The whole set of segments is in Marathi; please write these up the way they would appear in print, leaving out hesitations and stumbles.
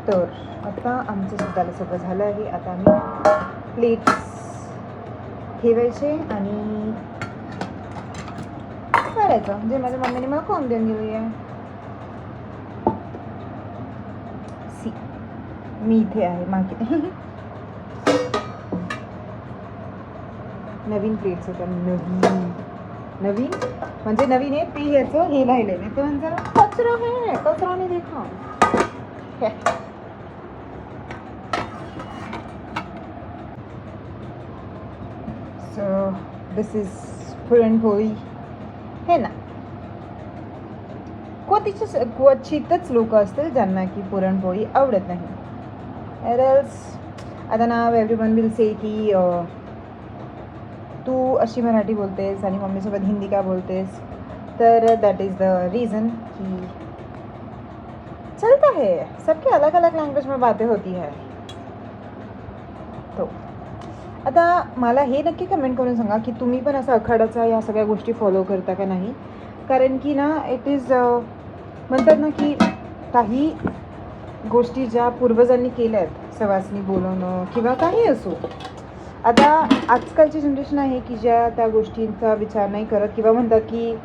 तर आता आमचं सुद्धा सगळं झालं आहे. आता आम्ही प्लेट्स ठेवायचे आणि करायचं जे माझ्या मम्मीने मला खाऊन देऊन गेली आहे. मी इथे आहे मागे. नवीन प्लेट्स होत्या. नवीन म्हणजे नवीन आहे ते याचं हे राहिले नाही तर म्हणजे कचरा आहे. कचरा नाही देखा. सो दिस इज पुरणपोळी हे ना. क्वचितच लोक असतील ज्यांना की पुरणपोळी आवडत नाही. एल्स आता ना एव्हरीवन विल से की तू अशी मराठी बोलतेस आणि मम्मीसोबत हिंदी का बोलतेस. तर दॅट इज़ द रीज़न कि चलता है सबके अलग अलग लैंग्वेज में बातें होती है. तो आता मला हे नक्की कमेंट करून सांगा की तुम्ही पण असं आखाड्याचा या सगळ्या गोष्टी फॉलो करता का नाही. कारण की ना इट इज म्हणतात ना की काही गोष्टी ज्या पूर्वजांनी केल्या आहेत सवासनी बोलवणं किंवा काही असो. आता आजकालची जनरेशन आहे की ज्या त्या गोष्टींचा विचार नाही करत किंवा म्हणतात की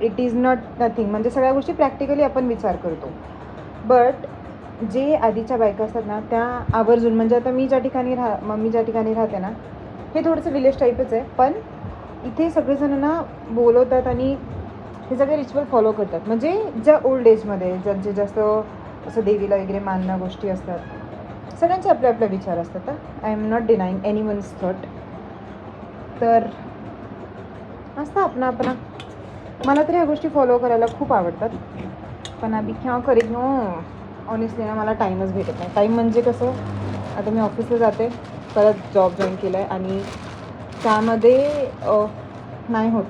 इट इज नॉट नथिंग. म्हणजे सगळ्या गोष्टी प्रॅक्टिकली आपण विचार करतो. बट जे आधीच्या बायका असतात ना त्या आवर्जून म्हणजे आता मी ज्या ठिकाणी मम्मी ज्या ठिकाणी राहते ना हे थोडंसं विलेज टाईपच आहे. पण इथे सगळेजण ना बोलवतात आणि हे सगळे रिच्युअल फॉलो करतात. म्हणजे ज्या ओल्ड एजमध्ये ज्यांचे जास्त असं देवीला वगैरे मानणं गोष्टी असतात. सगळ्यांचे आपले आपले विचार असतात. I am not denying anyone's thought. तर असतं आपणा आपणा. मला तर ह्या गोष्टी फॉलो करायला खूप आवडतात. पण अभी क्या करेन नो ऑनेस्टली ना मला टाईमच भेटत नाही. टाईम म्हणजे कसं आता मी ऑफिसला जाते परत जॉब जॉईन केला आहे आणि त्यामध्ये नाही होत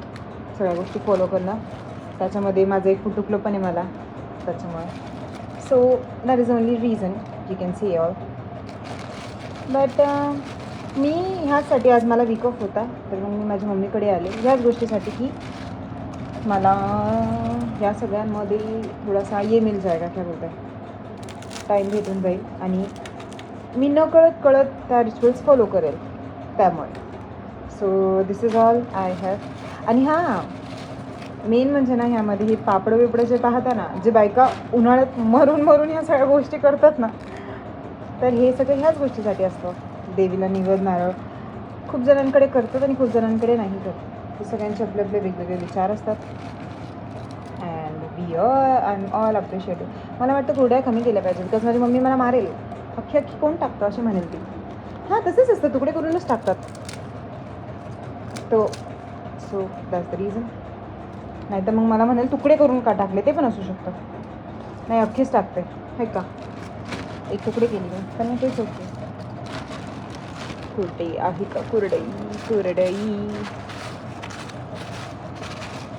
सगळ्या गोष्टी फॉलो करणं. त्याच्यामध्ये माझं एक कुटुंब पण आहे मला त्याच्यामुळे. So that is only reason you can see all. But मी ह्याचसाठी आज मला वीक ऑफ होता तर मग मी माझ्या मम्मीकडे आले ह्याच गोष्टीसाठी की मला या सगळ्यांमध्ये थोडासा ये मिल जाएगा क्या बोलता है टाईम भेटून जाईल आणि मी न कळत त्या रिच्युअल्स फॉलो करेल त्यामुळे. So this is all I have. आणि हां मेन म्हणजे ना ह्यामध्ये हे पापडं बिपडं जे पाहता ना जे बायका उन्हाळ्यात मरून ह्या सगळ्या गोष्टी करतात ना तर हे सगळं ह्याच गोष्टीसाठी असतं. देवीला निवेद नारळ खूप जणांकडे करतात आणि खूप जणांकडे नाही करत. हे सगळ्यांचे आपले आपले वेगवेगळे विचार असतात. And I am all appreciative. मला वाटतं कुरड्या कमी केल्या पाहिजेत बिकॉज माझी मम्मी मला मारेल. अख्खी कोण टाकतं अशी म्हणेल ती. हां तसंच असतं तुकडे करूनच टाकतात. तो सो दॅट्स द रिझन. नाही तर मग मला म्हणेल तुकडे करून का टाकले ते पण असू शकतं. नाही अख्खीच टाकते हे का एक तुकडे केली मी तर मग तेच होते. कुरडई आहे का कुरडई.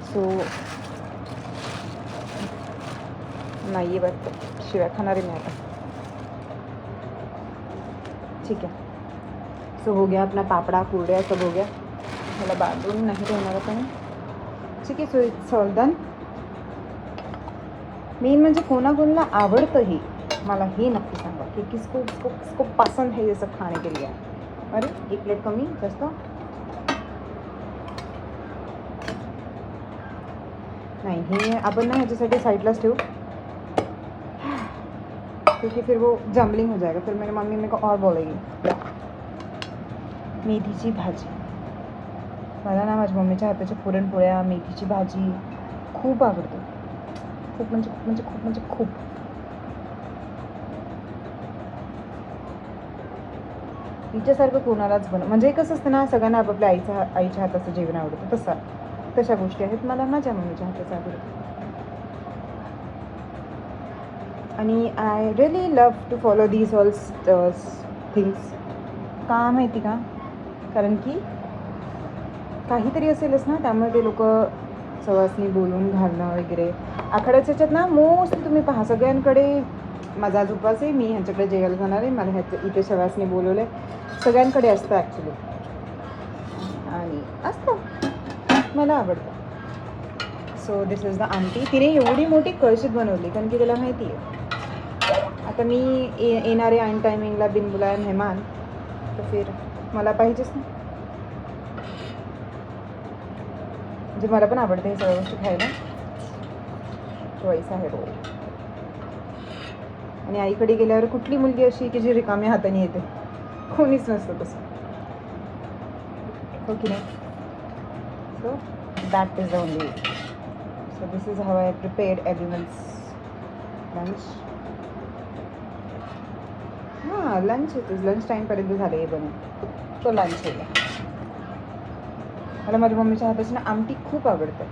सो नाही वाटतं शिव्या खाणार आहे मी आता. ठीक है. सो हो गया अपना पापड़ा कुरड्या सब हो गया. मला बांधून नाही ठेवणार पण ठीक आहे. So it's all done. Main म्हणजे कोणाकोणाला आवडतं हे मला हे नक्की सांगा की किसको पसंद है ये सब खाने के लिए. अरे एक प्लेट कमी जास्त नहीं. हे अपन ना ह्याच्यासाठी साइडलाच ठेवू क्योंकि फिर वो जम्बलिंग हो जाएगा. फिर मेरी मम्मी मेरे को और बोलेगी. मेथीची भाजी मला ना माझ्या मम्मीच्या हाताच्या पुरणपोळ्या मेथीची भाजी खूप आवडते. खूप म्हणजे खूप. तिच्यासारखं कोणालाच म्हणजे कसं असतं ना सगळ्यांना आपापल्या आईच्या हाताचं जेवण आवडतं. तशा गोष्टी आहेत मला माझ्या मम्मीच्या हाताचं आवडतं. आणि I really love to follow these all things. का माहिती का कारण की काहीतरी असेलच ना त्यामुळे ते लोक सवासनी बोलून घालणं वगैरे. आखाड्याच्या ह्याच्यात ना मोस्टली तुम्ही पहा सगळ्यांकडे माझा आज उपवास आहे मी ह्यांच्याकडे जेवायला जाणार आहे मला इथे सवासनी बोलवलं सगळ्यांकडे असतं ॲक्च्युली. आणि असतं मला आवडतं. सो दिस इज द आमटी. तिने एवढी मोठी कळशीत बनवली कारण की त्याला माहिती आहे आता मी येणारे ऐन टायमिंगला बिनबुलाया मेहमान, तर फिर मला पाहिजेच ना. म्हणजे मला पण आवडते हे सगळ्या गोष्टी खायला, चॉईस आहे रो. आणि आईकडे गेल्यावर कुठली मुलगी अशी की जी रिकाम्या हाताने येते? कोणीच नसतं तसं, हो की नाही? So that is the only. So this is how I prepared everyone's lunch. हां, लंच लंच टाईमपर्यंत झालं हे बनवून, तो लंच केला. मला माझ्या मम्मीच्या हाताची ना आमटी खूप आवडते,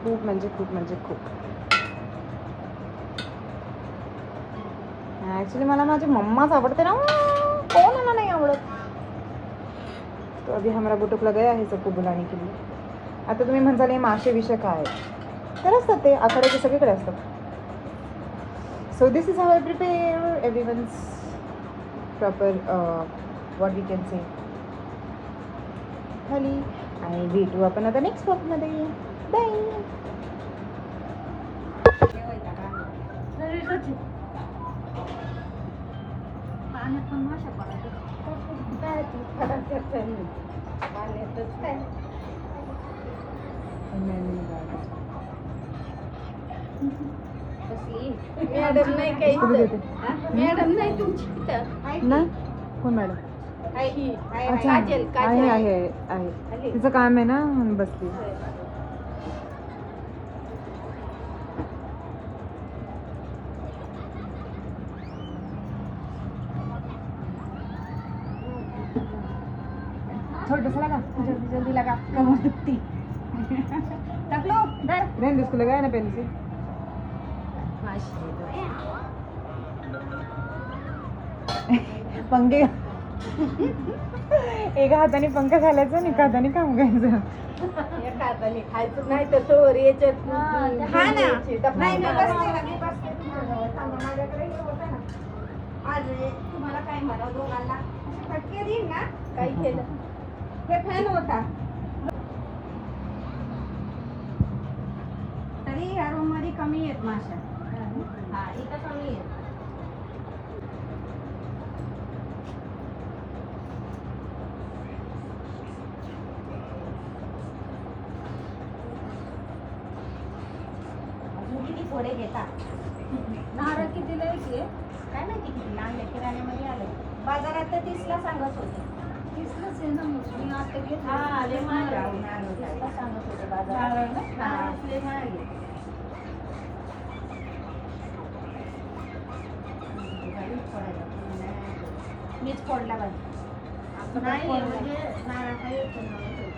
खूप म्हणजे खूप म्हणजे खूप. ॲक्च्युली मला माझी मम्माच आवडते ना, कोणाला नाही आवडत. तो अभी हमारा बुटुकला गया है सबको बुलाने के लिए. आता तुम्ही म्हणताल हे मासे विषय काय तर असतात, ते आखाड्याचे सगळीकडे असतात. So this is how I prepare everyone's proper what we can say thali. आणि भेटू आपण आता नेक्स्ट ब्लॉगमध्ये. बाय. मॅडम नाही काही मॅडम नाही तुमची ना कोण मॅडम? अच्छा, आहे. तिचं काम आहे ना म्हणून बसली. छोटस लगा, जल्दी जल्दी लगा, कमर दुखती. टकलो रहने उसको लगाया ना पेंसिल. पंखे एका हाताने पंखा घालायचा आणि एका हाताने काम करायचं. एका हाताने खायचं नाही तर तो याच्यात आज तुम्हाला काय म्हणा दोघांना फटके देईन ना. काय केलं हे फॅन होता तरी ह्या रूम मध्ये कमी आहेत माशा. हा इथं कमी आहेत. थोडे घेतात. नारळ कितीला आहे काय माहिती किती आणले किराण्यामध्ये आलं. बाजारात तर 30ला सांगत होते. 30लाच आहे ना मी आता घेतलं. हा लय महाग आहे. 30ला सांगत होते बाजारात. हा लय महाग आहे. मीच फोडला पाहिजे. नाही म्हणजे नारळ येतो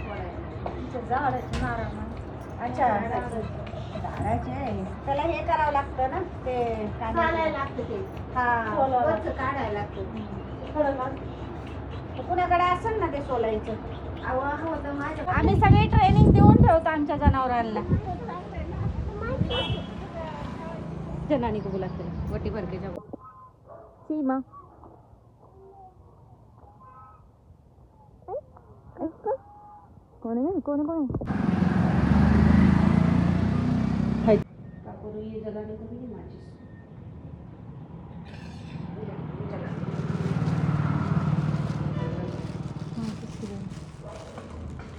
फोडायला. झाडाचे नारळ. अच्छा झाडाचे त्याला हे करावं लागतं ना ते काढायला लागतं ते. हा वरचं काढायला लागतं. कुणाकडे असेल ना ते सोलायचं. आम्ही सगळे ट्रेनिंग देऊन ठेवतो आमच्या जनावरांना. जनानी को बुलाते वटी भर के जाओ. सीमा कोण आहे कोण कोण ये जगाने को भी माचिस.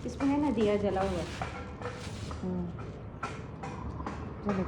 इसमें है ना दिया जला हुआ. चलो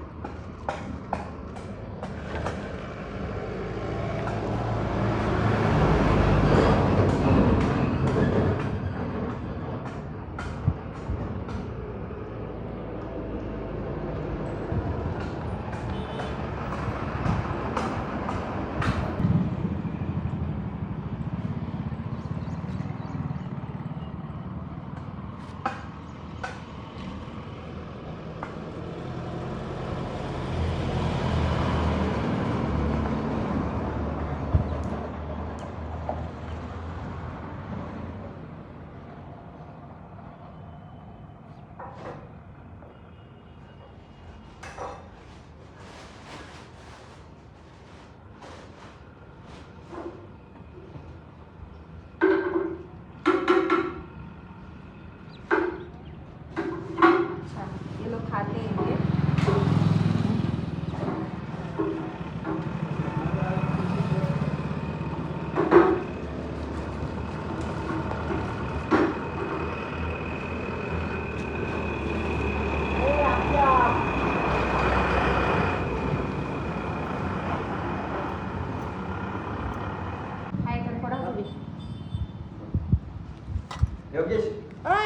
योगेश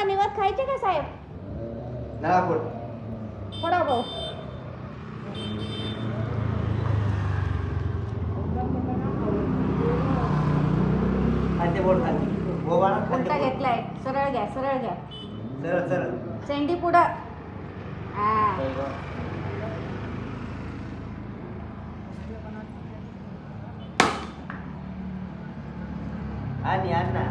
निवत खायचे का साहेब? नागपूर फोडा भाऊ. खाते बोल खाते गोवाळा खाते उलटा बोल. घेतलाय. सरळ घ्या, सरळ घ्या. सरळ सरळ शेंडी पुढं. हा. आणि आण ना